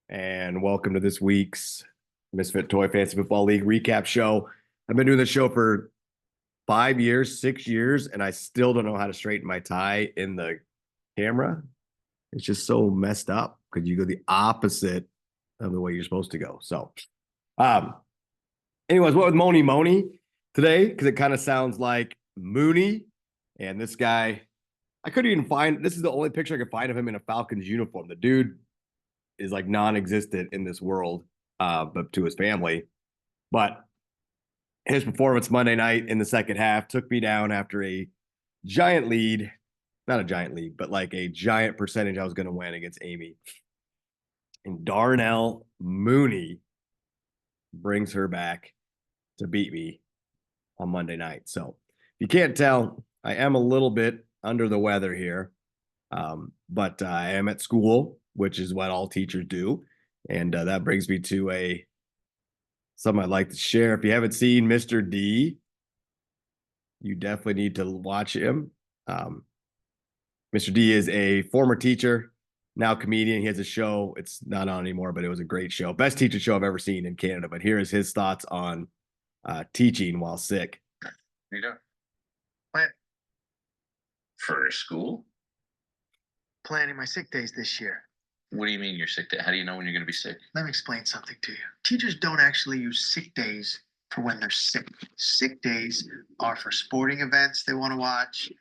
And welcome to this week's Misfit Toy Fantasy Football League recap show. I've been doing this show for 5 years, 6 years, and I still don't know how to straighten my tie in the camera. It's just so messed up because you go the opposite of the way you're supposed to go. So, anyways, what with Moni Moni today? Because it kind of sounds like Mooney. And this guy, I couldn't even find, this is the only picture I could find of him in a Falcons uniform. The dude is like non-existent in this world, but to his family. But his performance Monday night in the second half took me down after a giant lead, not a giant lead, but like a giant percentage I was going to win against Amy. And Darnell Mooney brings her back to beat me on Monday night. So if you can't tell, I am a little bit under the weather here, but I am at school, which is what all teachers do. And that brings me to something I'd like to share. If you haven't seen Mr. D, you definitely need to watch him. Mr. D is a former teacher, now comedian. He has a show. It's not on anymore, but it was a great show. Best teacher show I've ever seen in Canada. But here is his thoughts on teaching while sick. You know, plan for school? Planning my sick days this year. What do you mean you're sick? How do you know when you're going to be sick? Let me explain something to you. Teachers don't actually use sick days for when they're sick. Sick days are for sporting events they want to watch,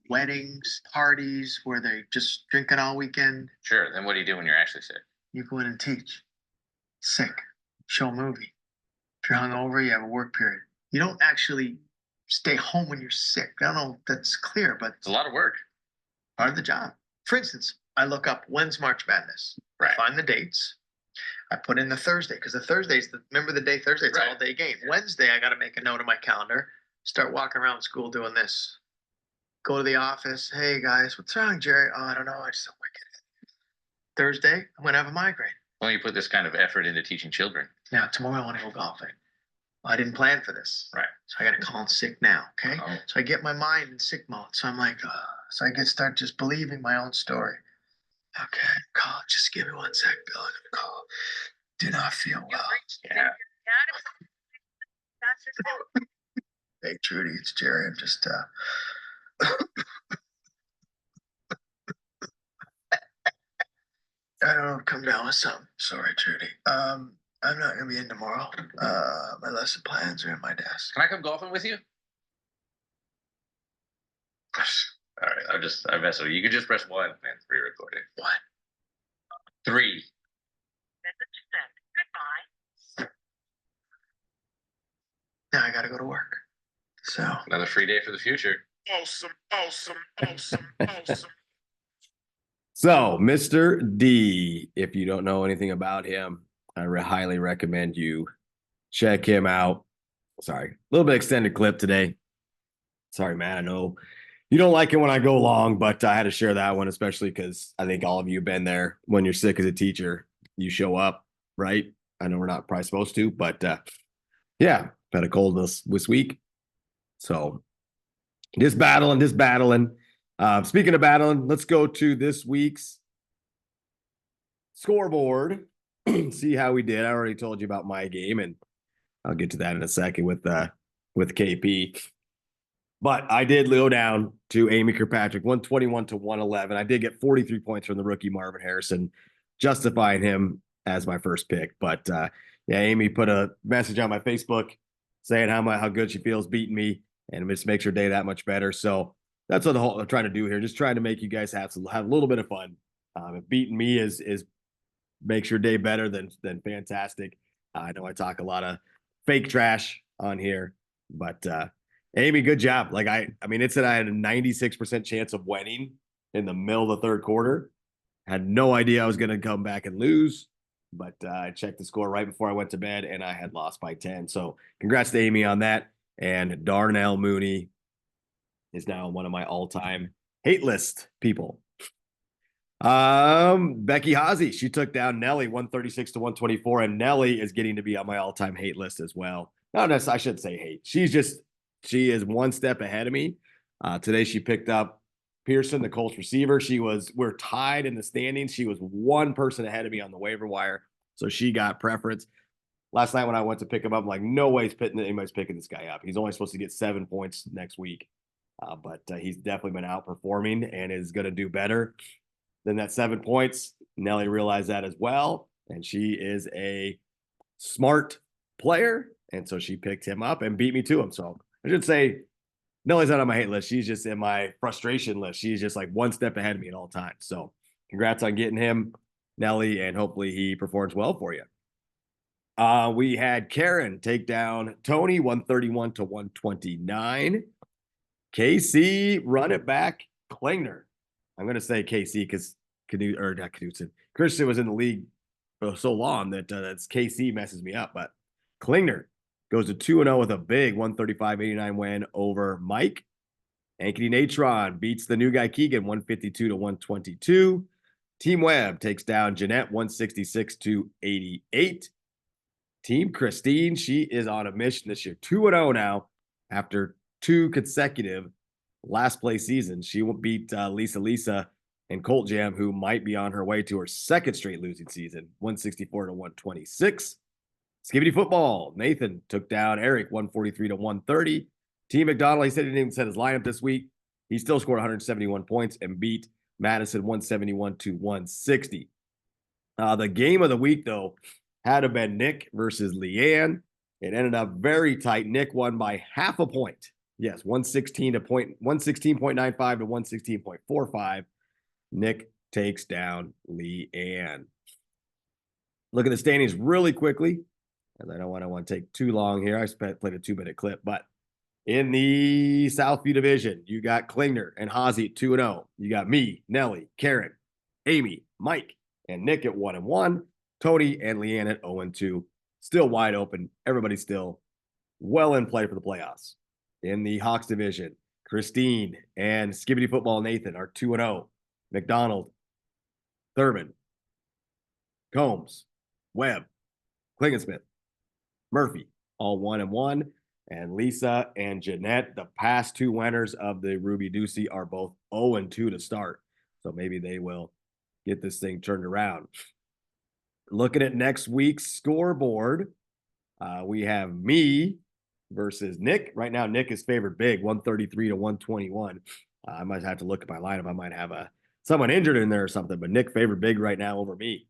weddings, parties where they just drinking all weekend. Sure. Then what do you do when you're actually sick? You go in and teach. Sick. Show a movie. If you're hungover, you have a work period. You don't actually stay home when you're sick. I don't know if that's clear, but It's a lot of work. part of the job. For instance, I look up when's March Madness. Right. I find the dates. I put in the Thursday because the Thursday's remember the day Thursday, it's Right. all day game. Yeah. Wednesday, I got to make a note of my calendar. Start walking around school doing this. Go to the office. Hey guys, what's wrong, Jerry? Oh, I don't know. I just don't like it. Thursday, I'm gonna have a migraine. Well, you put this kind of effort into teaching children. Now tomorrow I want to go golfing. Well, I didn't plan for this. Right. So I got to call in sick now. Okay. Oh. So I get my mind in sick mode. So I'm like, so I start just believing my own story. Okay, call. Just give me 1 sec, Bill. I'm gonna call. Do not feel well. Yeah. Hey, Trudy, it's Jerry. I'm just I don't know. Come down with something. Sorry, Trudy. I'm not gonna be in tomorrow. My lesson plans are in my desk. Can I come golfing with you? All right. I mess with you. You can just press 1 and pre-recording. What? 3. Now I gotta go to work. So Another free day for the future. Awesome. So, Mr. D, if you don't know anything about him, I highly recommend you check him out. Sorry, a little bit extended clip today. Sorry, man. I know you don't like it when I go long, but I had to share that one, especially because I think all of you have been there. When you're sick as a teacher, you show up, right? I know we're not probably supposed to, but yeah, had a cold this week. So just battling. Speaking of battling, let's go to this week's scoreboard. See how we did. I already told you about my game, and I'll get to that in a second with KP. But I did go down to Amy Kirkpatrick, 121 to 111. I did get 43 points from the rookie Marvin Harrison, justifying him as my first pick. But yeah, Amy put a message on my Facebook saying how good she feels beating me, and it just makes her day that much better. So that's what I'm trying to do here. Just trying to make you guys have a little bit of fun. If beating me is makes your day better, then fantastic. I know I talk a lot of fake trash on here, but Amy, good job. Like I mean, it said I had a 96% chance of winning in the middle of the third quarter. Had no idea I was going to come back and lose, but I checked the score right before I went to bed, and I had lost by 10. So congrats to Amy on that. And Darnell Mooney is now one of my all-time hate list people. Becky Hazy, she took down Nelly 136 to 124, and Nelly is getting to be on my all-time hate list as well. Not necessarily, I shouldn't say hate. She is one step ahead of me. Today she picked up Pearson, the Colts receiver. We're tied in the standings. She was one person ahead of me on the waiver wire. So she got preference. Last night when I went to pick him up, I'm like, no way anybody's picking this guy up. He's only supposed to get 7 points next week. But he's definitely been outperforming and is going to do better than that 7 points. Nelly realized that as well. And she is a smart player. And so she picked him up and beat me to him. So I should say, Nelly's not on my hate list. She's just in my frustration list. She's just like one step ahead of me at all times. So congrats on getting him, Nelly, and hopefully he performs well for you. We had Karen take down Tony 131 to 129. KC run it back, Klingner. I'm going to say KC because Christian was in the league for so long that that's KC messes me up. But Klingner goes to 2-0 with a big 135-89 win over Mike. Ankeny Natron beats the new guy Keegan 152 to 122. Team Webb takes down Jeanette 166 to 88. Team Christine, she is on a mission this year. 2-0 now after 2 consecutive last place seasons. She will beat Lisa and Colt Jam, who might be on her way to her 2nd straight losing season, 164 to 126. Skibbity football. Nathan took down Eric 143 to 130. Team McDonald, he said he didn't even set his lineup this week. He still scored 171 points and beat Madison 171 to 160. The game of the week, though, had to have been Nick versus Leanne. It ended up very tight. Nick won by half a point. Yes, 116.95 to 116.45. Nick takes down Leanne. Look at the standings really quickly, and I don't want to take too long here. I played a 2-minute clip, but in the Southview division, you got Klingner and Hazy at 2-0. You got me, Nelly, Karen, Amy, Mike, and Nick at 1-1. Tony and Leanne at 0-2. Still wide open. Everybody's still well in play for the playoffs. In the Hawks division, Christine and Skibbity Football Nathan are 2-0. McDonald, Thurman, Combs, Webb, Klingensmith, Murphy, all 1-1. And Lisa and Jeanette, the past 2 winners of the Ruby Ducey, are both 0-2 to start. So maybe they will get this thing turned around. Looking at next week's scoreboard, we have me versus Nick. Right now, Nick is favored big, 133 to 121. I might have to look at my lineup. I might have someone injured in there or something, but Nick favored big right now over me.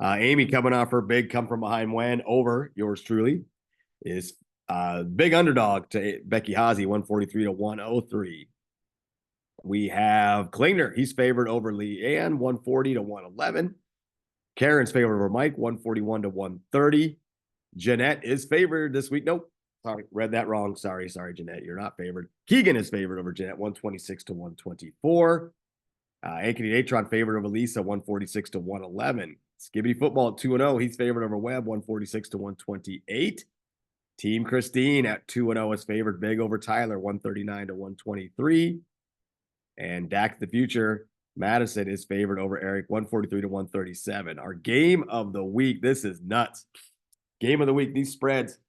Amy coming off her big come from behind win over yours truly is big underdog to Becky Hazy, 143 to 103. We have Klingner. He's favored over Leanne, 140 to 111. Karen's favored over Mike, 141 to 130. Jeanette is favored this week. Nope. Sorry, read that wrong. Sorry, Jeanette. You're not favored. Keegan is favored over Jeanette, 126 to 124. Ankeny Natron favored over Lisa, 146 to 111. Skibbity Football at 2-0. He's favored over Webb, 146 to 128. Team Christine at 2-0 is favored big over Tyler, 139 to 123. And Dak the Future, Madison is favored over Eric, 143 to 137. Our game of the week. This is nuts. Game of the week. These spreads,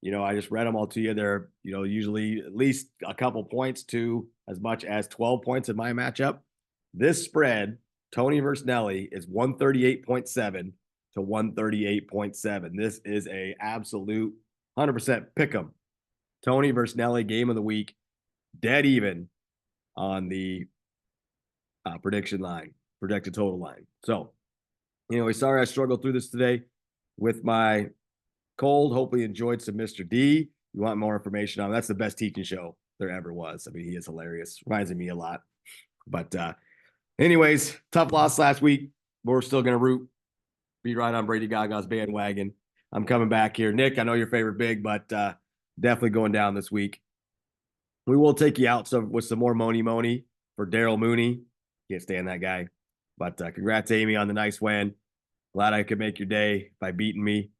I just read them all to you. They're, usually at least a couple points to as much as 12 points in my matchup. This spread, Tony versus Nelly, is 138.7 to 138.7. This is a absolute 100% pick 'em. Tony versus Nelly, game of the week. Dead even on the prediction line, projected total line. So, sorry I struggled through this today with my cold. Hopefully you enjoyed some Mr. D. You want more information on him, that's the best teaching show there ever was. I mean, he is hilarious. Reminds me a lot. But anyways, tough loss last week. We're still going to be right on Brady Gaga's bandwagon. I'm coming back here. Nick, I know your favorite big, but definitely going down this week. We will take you out with some more Money for Daryl Mooney. Can't stand that guy. But congrats, Amy, on the nice win. Glad I could make your day by beating me.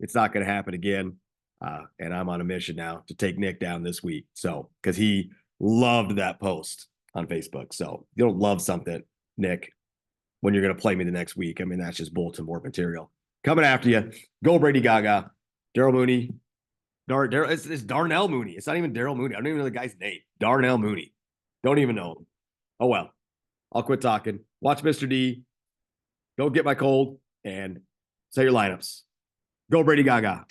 It's not going to happen again. And I'm on a mission now to take Nick down this week. So, because he loved that post on Facebook. So, you don't love something, Nick, when you're going to play me the next week. I mean, that's just bulletin board material. Coming after you. Go Brady Gaga. Daryl Mooney. It's Darnell Mooney. It's not even Daryl Mooney. I don't even know the guy's name. Darnell Mooney. Don't even know him. Oh well. I'll quit talking. Watch Mr. D. Go get my cold and say your lineups. Go Brady Gaga.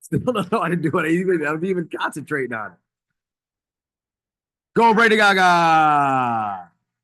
Still don't know how to do it. I'm even concentrating on. Go Brady Gaga.